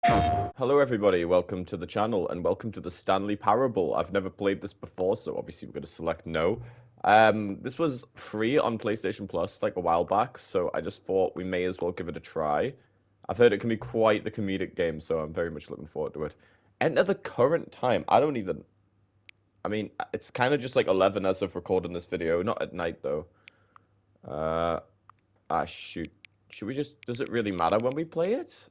Hello everybody, welcome to the channel and welcome to the Stanley Parable. I've never played this before, so obviously we're going to select no. This was free on PlayStation Plus like a while back, so I just thought we may as well give it a try. I've heard it can be quite the comedic game, so I'm very much looking forward to it. Enter the current time. I mean, it's kind of just like 11 as of recording this video, not at night though. Shoot. Should we just, does it really matter when we play it?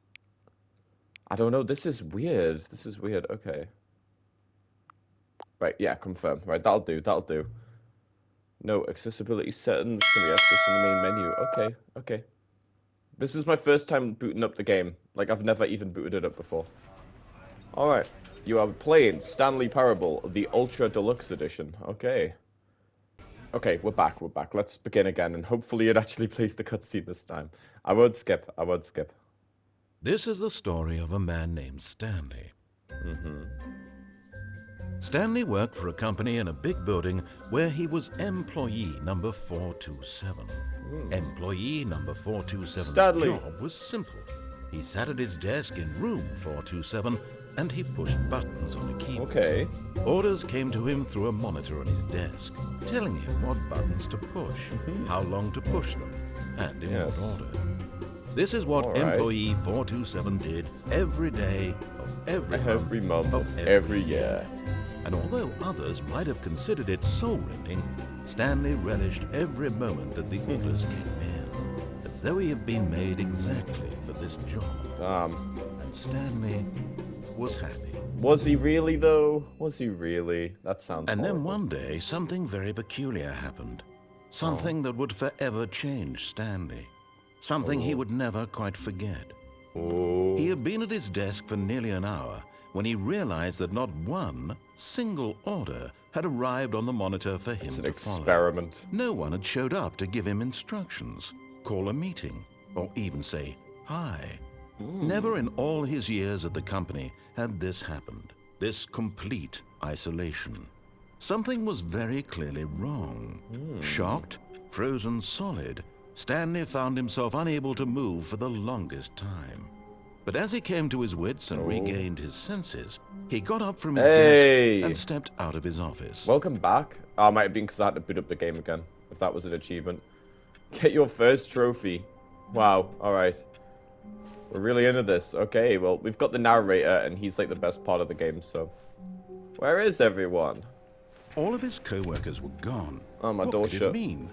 I don't know, this is weird. This is weird, okay. Right, yeah, confirm. Right, that'll do. No, accessibility settings can be accessed in the main menu. Okay. This is my first time booting up the game. Like, I've never even booted it up before. Alright, you are playing Stanley Parable, the Ultra Deluxe Edition. Okay. Okay, we're back. Let's begin again, and hopefully it actually plays the cutscene this time. I won't skip. This is the story of a man named Stanley. Stanley worked for a company in a big building where he was employee number 427. Employee number 427's Stanley. job was simple. He sat at his desk in room 427 and he pushed buttons on a keyboard. Okay. Orders came to him through a monitor on his desk, telling him what buttons to push, how long to push them, and in what order. This is what employee 427 did every day of every month of every year. And although others might have considered it soul-rending, Stanley relished every moment that the orders came in, as though he had been made exactly for this job. And Stanley was happy. Was he really, though? Was he really? That sounds And horrible. then one day, something very peculiar happened. Something that would forever change Stanley. Something he would never quite forget. He had been at his desk for nearly an hour when he realized that not one single order had arrived on the monitor for him to follow. Experiment. No one had showed up to give him instructions, call a meeting, or even say hi. Never in all his years at the company had this happened, this complete isolation. Something was very clearly wrong. Shocked, frozen solid, Stanley found himself unable to move for the longest time. But as he came to his wits and regained his senses, he got up from his desk and stepped out of his office. Welcome back. Oh, it might have been because I had to boot up the game again, if that was an achievement. Get your first trophy. Wow, alright. We're really into this. Okay, well, we've got the narrator, and he's like the best part of the game, so... Where is everyone? All of his co-workers were gone. Oh, my What door's could shut. it mean?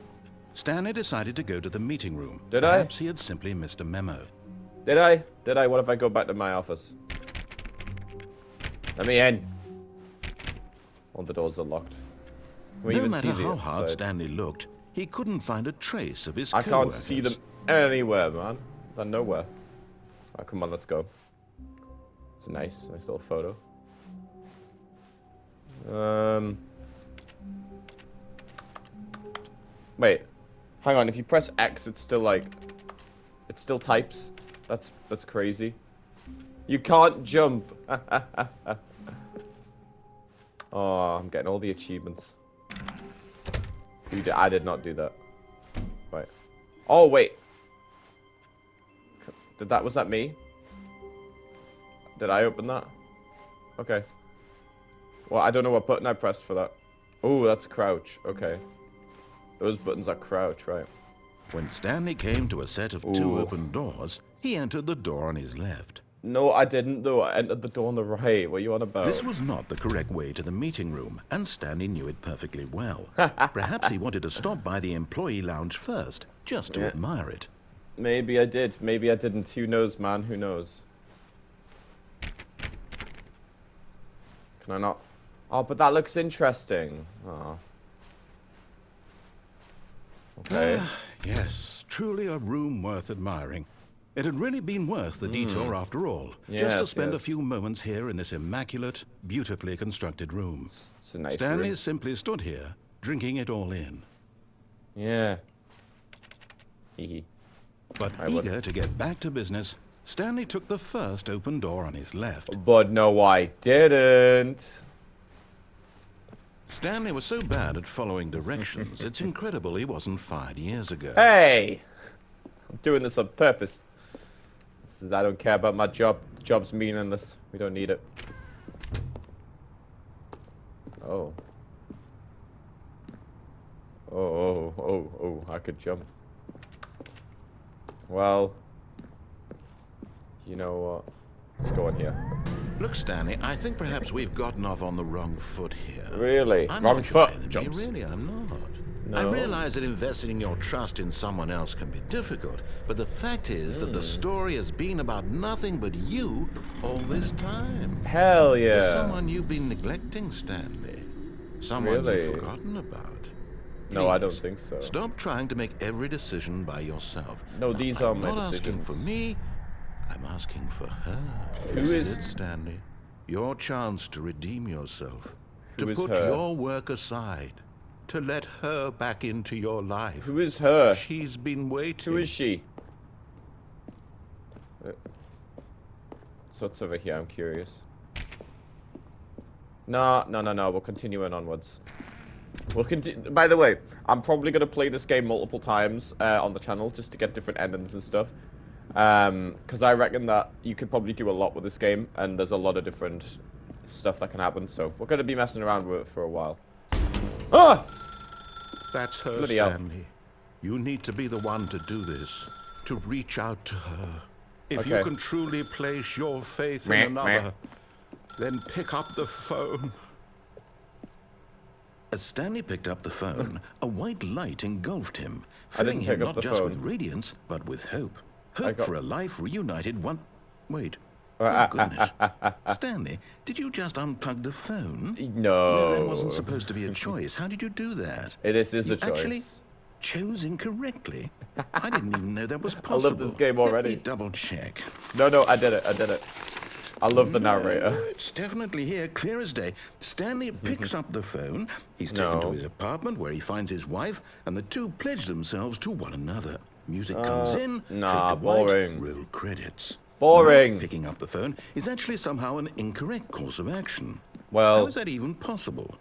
Stanley decided to go to the meeting room. Did I? Perhaps he had simply missed a memo. Did I? What if I go back to my office? Let me in. All the doors are locked. Can we No even matter see the how hard inside? Stanley looked, he couldn't find a trace of his I co-workers. can't see them anywhere, man. They're nowhere. Alright, come on, let's go. It's a nice little photo. Wait. Hang on, if you press X, it's still like... It still types. That's crazy. You can't jump. Oh, I'm getting all the achievements. I did not do that. Right. Oh, wait. Was that me? Did I open that? Okay. Well, I don't know what button I pressed for that. Oh, that's crouch. Okay. Those buttons are crouch, right. When Stanley came to a set of two open doors, he entered the door on his left. No, I didn't, though. I entered the door on the right. What are you on about? This was not the correct way to the meeting room, and Stanley knew it perfectly well. Perhaps he wanted to stop by the employee lounge first, just to admire it. Maybe I did. Maybe I didn't. Who knows, man? Who knows? Can I not? Oh, but that looks interesting. Oh. Okay. Yes, truly a room worth admiring. It had really been worth the detour after all, just to spend a few moments here in this immaculate, beautifully constructed room. It's a nice Stanley room. simply stood here, drinking it all in. Yeah. Hee. But eager to get back to business, Stanley took the first open door on his left. But no, I didn't. Stanley was so bad at following directions, it's incredible he wasn't fired years ago. Hey! I'm doing this on purpose. I don't care about my job. Job's meaningless. We don't need it. Oh. Oh, I could jump. Well, you know what? Let's go in here. Look, Stanley, I think perhaps we've gotten off on the wrong foot here. Really? I'm Wrong not foot. your enemy. Jumps. Really, I'm not. No. I realize that investing your trust in someone else can be difficult, but the fact is that the story has been about nothing but you all this time. Hell yeah. There's someone you've been neglecting, Stanley. Someone Really? you've forgotten about. No, I don't Please, think so. Stop trying to make every decision by yourself. No, these are my I'm not decisions. asking for me, I'm asking for her. Who This is- it, Stanley? Your chance to redeem yourself. Who To is put her? your work aside. To let her back into your life. Who is her? She's been waiting. Who is she? So what's over here? I'm curious. No. We're continuing onwards. We'll continue. By the way, I'm probably gonna play this game multiple times on the channel just to get different endings and stuff. Because I reckon that you could probably do a lot with this game, and there's a lot of different stuff that can happen. So we're gonna be messing around with it for a while. Ah! That's her, Bloody hell. Stanley. You need to be the one to do this. To reach out to her. If you Okay. can truly place your faith Meh, in another, then pick up the phone. As Stanley picked up the phone, a white light engulfed him, I didn't filling him pick up not the just phone. with radiance, but with hope. Hope got- for a life reunited one... Wait. Oh, goodness. Stanley, did you just unplug the phone? No. No, that wasn't supposed to be a choice. How did you do that? This is a You actually choice. chose incorrectly. I didn't even know that was I possible. love this game Let already. me double check. No, I did it. I love the narrator. No, it's definitely here, clear as day. Stanley picks up the phone. He's taken to No. his apartment where he finds his wife, and the two pledge themselves to one another. Music comes in, nah, fade to white, boring. roll credits. Boring. Not picking up the phone is actually somehow an incorrect course of action. Well- How is that even possible?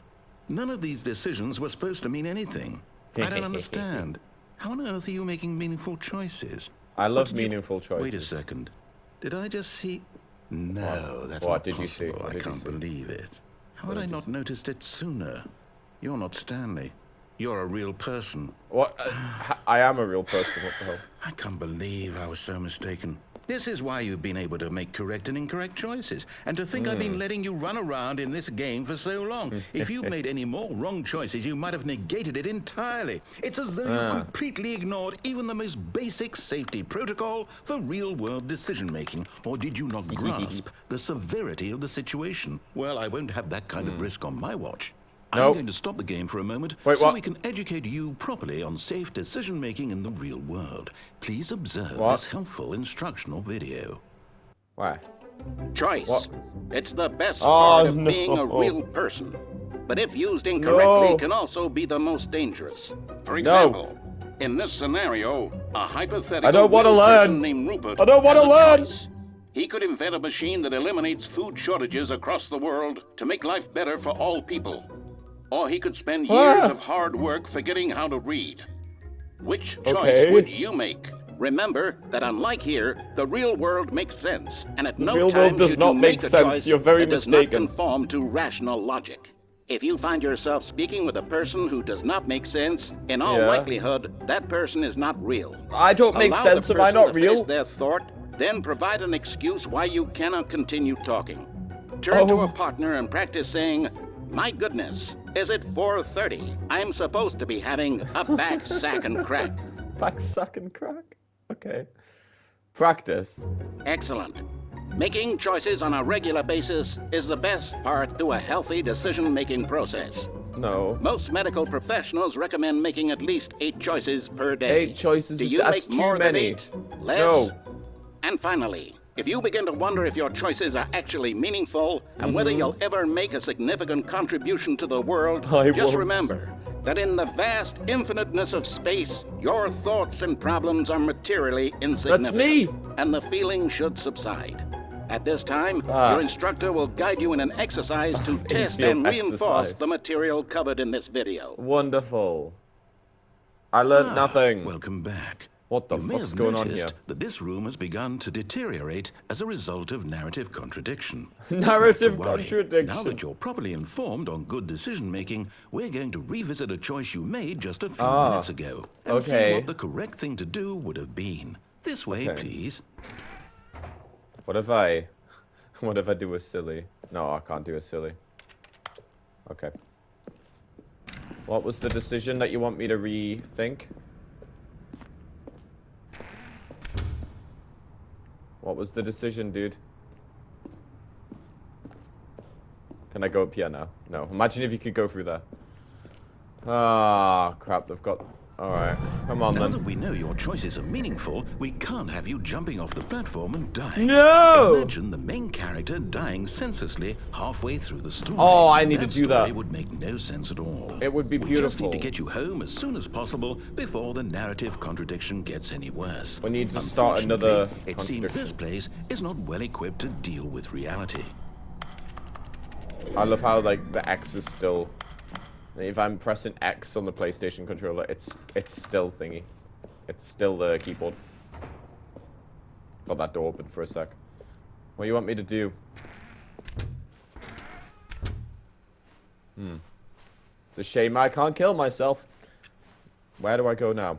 None of these decisions were supposed to mean anything. I don't understand. How on earth are you making meaningful choices? I love What did you- meaningful choices. Wait a second. Did I just see... No, that's What not did you see? possible. What I did you can't see? believe it. How had I not noticed it sooner? You're not Stanley. You're a real person. What? I am a real person. What the hell? I can't believe I was so mistaken. This is why you've been able to make correct and incorrect choices. And to think I've been letting you run around in this game for so long. If you'd made any more wrong choices, you might have negated it entirely. It's as though you completely ignored even the most basic safety protocol for real-world decision-making. Or did you not grasp the severity of the situation? Well, I won't have that kind of risk on my watch. I'm Nope. going to stop the game for a moment Wait, so what? we can educate you properly on safe decision-making in the real world. Please observe What? this helpful instructional video. Why? Choice. What? It's the best Oh, part of no. being a real person. But if used incorrectly, No. can also be the most dangerous. For example, in this scenario, a hypothetical I don't wanna real learn. person named Rupert I don't wanna has a learn. choice. He could invent a machine that eliminates food shortages across the world to make life better for all people. Or he could spend years of hard work forgetting how to read. Which choice Okay. would you make? Remember that unlike here, the real world makes sense, and at no real world time does should not you make make a sense. choice You're very that does mistaken. not conform to rational logic. If you find yourself speaking with a person who does not make sense, in all Yeah. likelihood, that person is not real. I don't make Allow sense. the Am I person not to real? finish their thought, then provide an excuse why you cannot continue talking. Turn to Oh. a partner and practice saying, "My goodness, is it 4:30? I'm supposed to be having a back sack and crack." Back suck and crack. Okay. Practice. Excellent. Making choices on a regular basis is the best part to a healthy decision-making process. No. Most medical professionals recommend making at least 8 choices per day. 8 choices. Do you That's make more too than many. 8? Less? No. And finally, if you begin to wonder if your choices are actually meaningful and whether you'll ever make a significant contribution to the world, I just won't. remember that in the vast infiniteness of space, your thoughts and problems are materially insignificant. me. And the feeling should subside. At this time, Ah. your instructor will guide you in an exercise to test Infield and reinforce exercise. the material covered in this video. Wonderful. I learned nothing. Welcome back. What the You may fuck's have going on here? noticed that this room has begun to deteriorate as a result of narrative contradiction. Narrative Not to worry. contradiction. Now that you're properly informed on good decision-making, we're going to revisit a choice you made just a few minutes ago and see what the correct thing to do would have been. This way, please. What if I do a silly? No, I can't do a silly. Okay. What was the decision that you want me to rethink? What was the decision, dude? Can I go up here now? No. Imagine if you could go through there. Ah, crap. They've got... Alright. Come on, Now then. that we know your choices are meaningful, we can't have you jumping off the platform and dying. No! Imagine the main character dying senselessly halfway through the story. Oh, I need to do that. It would make no sense at all. It would be We just beautiful. need to get you home as soon as possible before the narrative contradiction gets any worse. We need to start another It seems this contradiction. place is not well equipped to deal with reality. I love how, like, the X is still... If I'm pressing X on the PlayStation controller, it's still thingy. It's still the keyboard. Got that door open for a sec. What do you want me to do? It's a shame I can't kill myself. Where do I go now?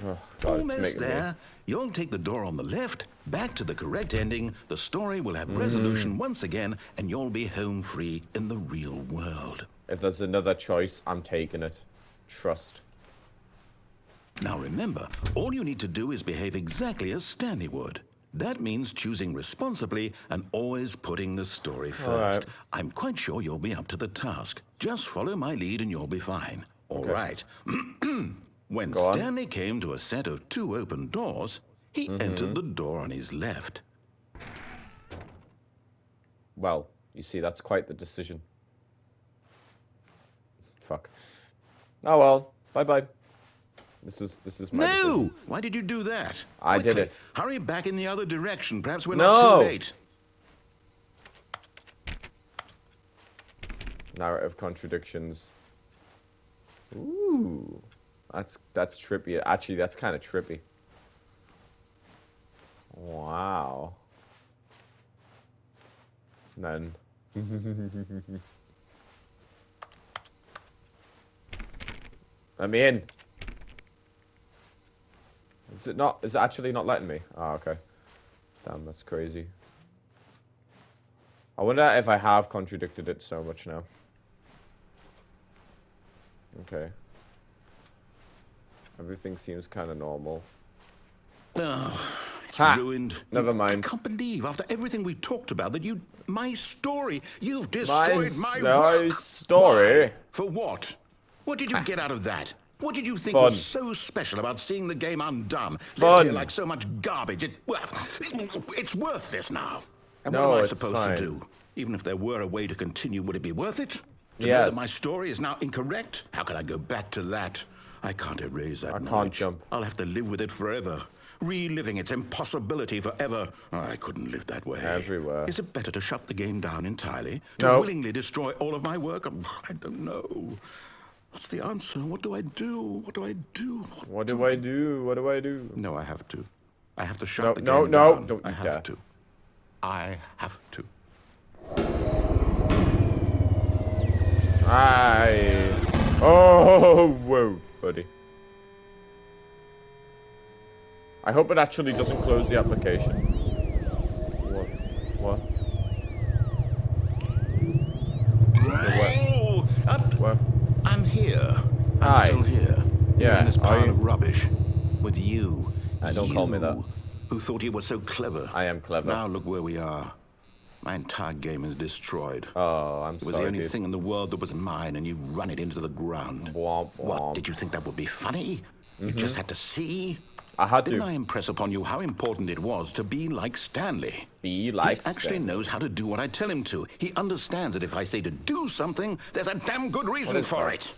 Oh, God, it's Almost making me... there. You'll take the door on the left, back to the correct ending, the story will have resolution once again, and you'll be home free in the real world. If there's another choice, I'm taking it. Trust. Now remember, all you need to do is behave exactly as Stanley would. That means choosing responsibly and always putting the story first. right. I'm quite sure you'll be up to the task. Just follow my lead and you'll be fine. All right. When Go on. Stanley came to a set of 2 open doors, he entered the door on his left. Well, you see, that's quite the decision. Fuck. Oh well. Bye-bye. This is my decision. No! Why did you do that? I did Quickly, it. Hurry back in the other direction. Perhaps we're No! not too late. Narrative contradictions. Ooh. That's trippy. Actually, that's kind of trippy. Wow. Then. Let me in. Is it not? Is it actually not letting me? Oh, okay. Damn, that's crazy. I wonder if I have contradicted it so much now. Okay. Everything seems kind of normal. Oh, it's Ha! ruined. Never mind. I can't believe, after everything we talked about, that my story, you've destroyed my My work. story? Why? For what? What did you get out of that? What did you think Fun. was so special about seeing the game undone? Fun. Left here like so much garbage. It's worthless now. And No, what am I it's supposed fine. to do? Even if there were a way to continue, would it be worth it? To know Yes. that my story is now incorrect? How can I go back to that? I can't erase that can't knowledge. jump. I'll have to live with it forever. Reliving its impossibility forever. I couldn't live that way. Everywhere. Is it better to shut the game down entirely? To No. willingly destroy all of my work? I don't know. What's the answer? What do I do? What do I do? What do I do? What do I do? No, I have to. I have to No, shut the no, game no, down. don't I you have dare. to. I have to. Oh, whoa, buddy. I hope it actually doesn't close the application. What? Oh, What? I'm here. Hi. I'm still here. Yeah, In this are pile you? of rubbish. With you. Don't call me that. Who thought you were so clever. I am clever. Now look where we are. My entire game is destroyed. Oh, I'm It was sorry, the only dude. thing in the world that was mine, and you've run it into the ground. Womp, What, womp. did you think that would be funny? You just had to see? I had Didn't to I impress upon you how important it was to be like Stanley? be like He actually Stan. knows how to do what I tell him to. He understands that if I say to do something, there's a damn good reason is for that? it.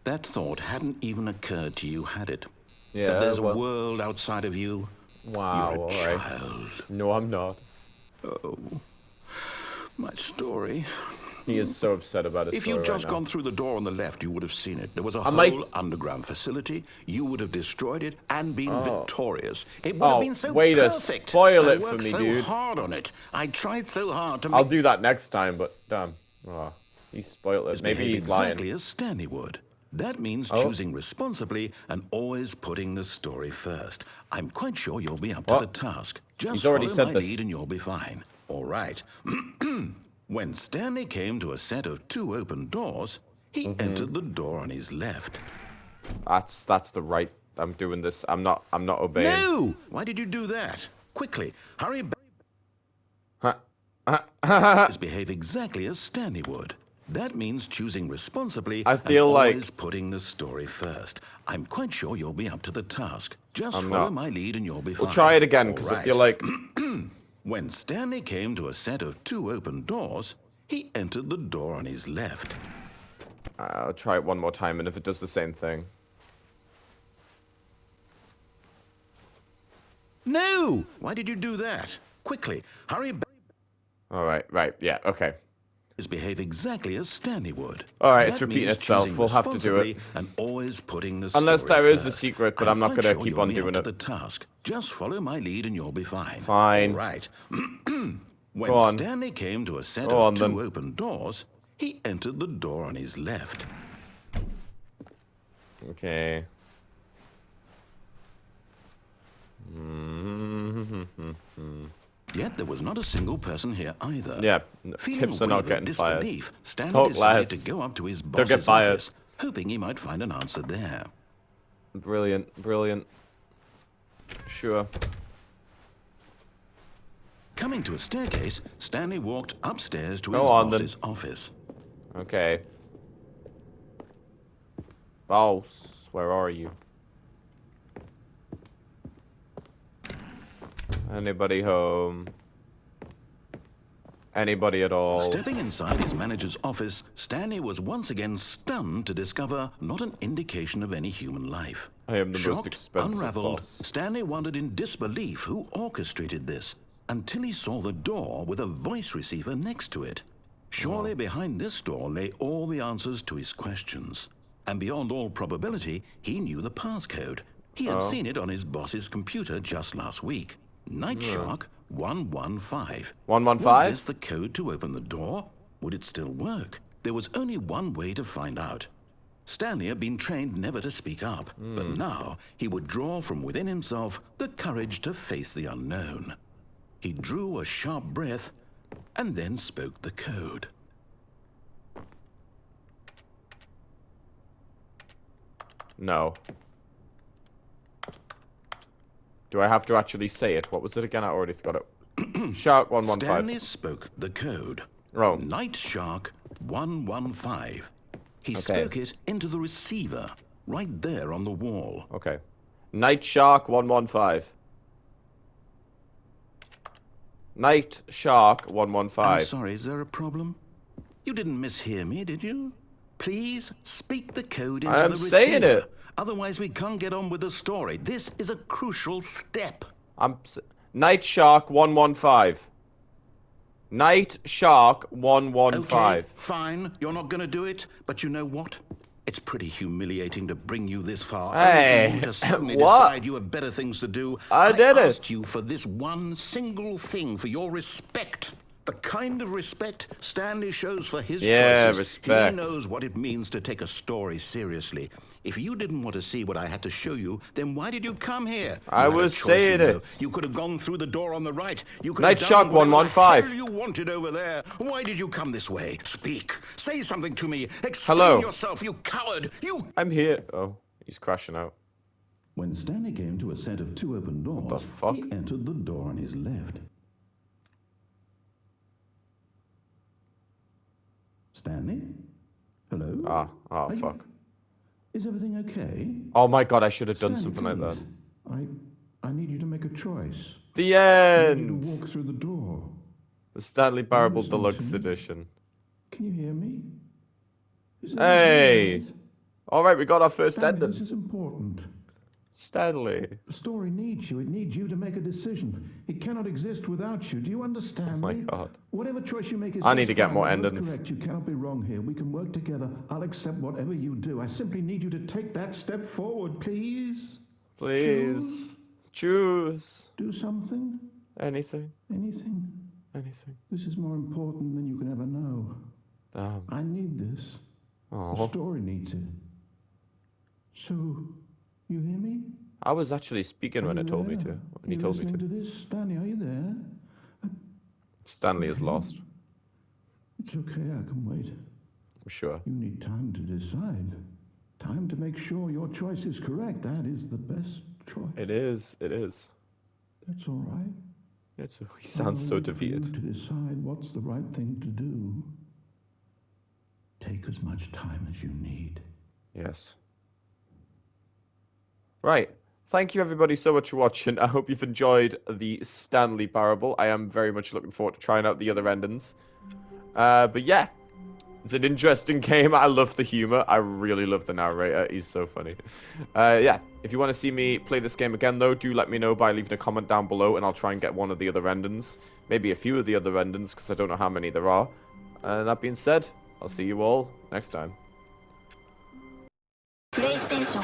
That thought hadn't even occurred to you, had it? Yeah, That there's well- a world outside of you. Wow, You're a alright. child. No, I'm not. Oh, my story. He is so upset about his If story you'd just right now. gone through the door on the left, you would have seen it. There was a I whole might- underground facility. You would have destroyed it and been victorious. It would Oh, have been so way to perfect. spoil I it for worked me, so dude. hard on it. I tried so hard to I'll make do that next time, but damn. Oh, he spoiled it. Maybe behave he's lying. exactly as Stanley would. That means Oh. choosing responsibly and always putting the story first. I'm quite sure you'll be up to What? the task. Just He's already follow said my this. lead and you'll be fine. All right. When Stanley came to a set of 2 open doors, he entered the door on his left. That's the right. I'm doing this. I'm not obeying. No! Why did you do that? Quickly, hurry back. Behave exactly as Stanley would. That means choosing responsibly I feel and like- always putting the story first. I'm quite sure you'll be up to the task. Just I'm follow not. my lead and you'll be fine. We'll try it again All because I right. feel like When Stanley came to a set of 2 open doors, he entered the door on his left. I'll try it one more time, and if it does the same thing, No! Why did you do that? Quickly, hurry back. all right, yeah, okay. Behave exactly as Stanley would. All right, it's That repeating means itself. choosing We'll have to do it. responsibly and always putting the Unless story there is a first. secret, but I'm not quite gonna sure keep you'll on be up doing to it. the task. Just follow my lead and you'll be fine. Fine. All right. When Go on. Stanley came to a set Go of on, 2 then. open doors, he entered the door on his left. Okay. Yet there was not a single person here either. Yeah, Feeling hips a are not wave of getting fired. disbelief, Stanley Talk decided less. to go up to his Don't get boss's fired. office, hoping he might find an answer there. Brilliant, brilliant. Sure. Coming to a staircase, Stanley walked upstairs to Go his on, then. boss's office. Okay. Boss, where are you? Anybody home? Anybody at all? Stepping inside his manager's office, Stanley was once again stunned to discover not an indication of any human life. I am the most Shocked, expensive unraveled, boss. Stanley wondered in disbelief who orchestrated this, until he saw the door with a voice receiver next to it. Surely behind this door lay all the answers to his questions. And beyond all probability, he knew the passcode. He had seen it on his boss's computer just last week. Night Shark 115. 115? Was this the code to open the door? Would it still work? There was only one way to find out. Stanley had been trained never to speak up, but now he would draw from within himself the courage to face the unknown. He drew a sharp breath and then spoke the code. No. Do I have to actually say it? What was it again? I already forgot it. Shark 115. Stanley spoke the code. Oh. Night Shark 115. He Okay. spoke it into the receiver, right there on the wall. Okay. Night Shark 115. Night Shark 115. I'm sorry, is there a problem? You didn't mishear me, did you? Please speak the code into I am the receiver. saying it. Otherwise, we can't get on with the story. This is a crucial step. Night Shark 115. Night Shark 115. Okay, fine. You're not going to do it, but you know what? It's pretty humiliating to bring you this far. Hey, only for you to suddenly what? decide you have better things to do. I did it. asked you for this one single thing, for your respect. The kind of respect Stanley shows for his Yeah, choices. respect. He knows what it means to take a story seriously. If you didn't want to see what I had to show you, then why did you come here? I You had a was choice, saying you know. it. You could have gone through the door on the right. You could Night have Shark done whatever 115. the hell you wanted over there. Why did you come this way? Speak. Say something to me. Explain Hello. yourself, you coward. You. I'm here. Oh, he's crashing out. When Stanley came to a set of 2 open doors, the fuck? he entered the door on his left. Stanley? Hello? Fuck. Is everything okay? Oh my god, I should have done Stanley, something like that. please. I need you to make a choice. The I need you end! to walk through the door. The Stanley Parable listen Deluxe to me? Edition. Can you hear me? Is Hey! everything all right? Alright, we got our first Stanley, ending. this is important. Stanley. The story needs you. It needs you to make a decision. It cannot exist without you. Do you understand Oh my me? god. Whatever choice you make is I need just to get fine. more We're both endings. correct. You cannot be wrong here. We can work together. I'll accept whatever you do. I simply need you to take that step forward, please. Please. Choose. Do something. Anything. Anything. Anything. This is more important than you can ever know. I need this. Oh. The story needs it. So, you hear me? I was actually speaking when it told me to. When he told me to. To this? Stanley, are you there? Stanley is lost. It's okay, I can wait. I'm sure. You need time to decide. Time to make sure your choice is correct. That is the best choice. It is. It is. That's all right. He sounds so defeated. To decide what's the right thing to do. Take as much time as you need. Yes. Right. Thank you everybody so much for watching. I hope you've enjoyed the Stanley Parable. I am very much looking forward to trying out the other endings. But yeah, it's an interesting game. I love the humor. I really love the narrator. He's so funny. Yeah, if you want to see me play this game again though, do let me know by leaving a comment down below and I'll try and get one of the other endings. Maybe a few of the other endings because I don't know how many there are. And that being said, I'll see you all next time. PlayStation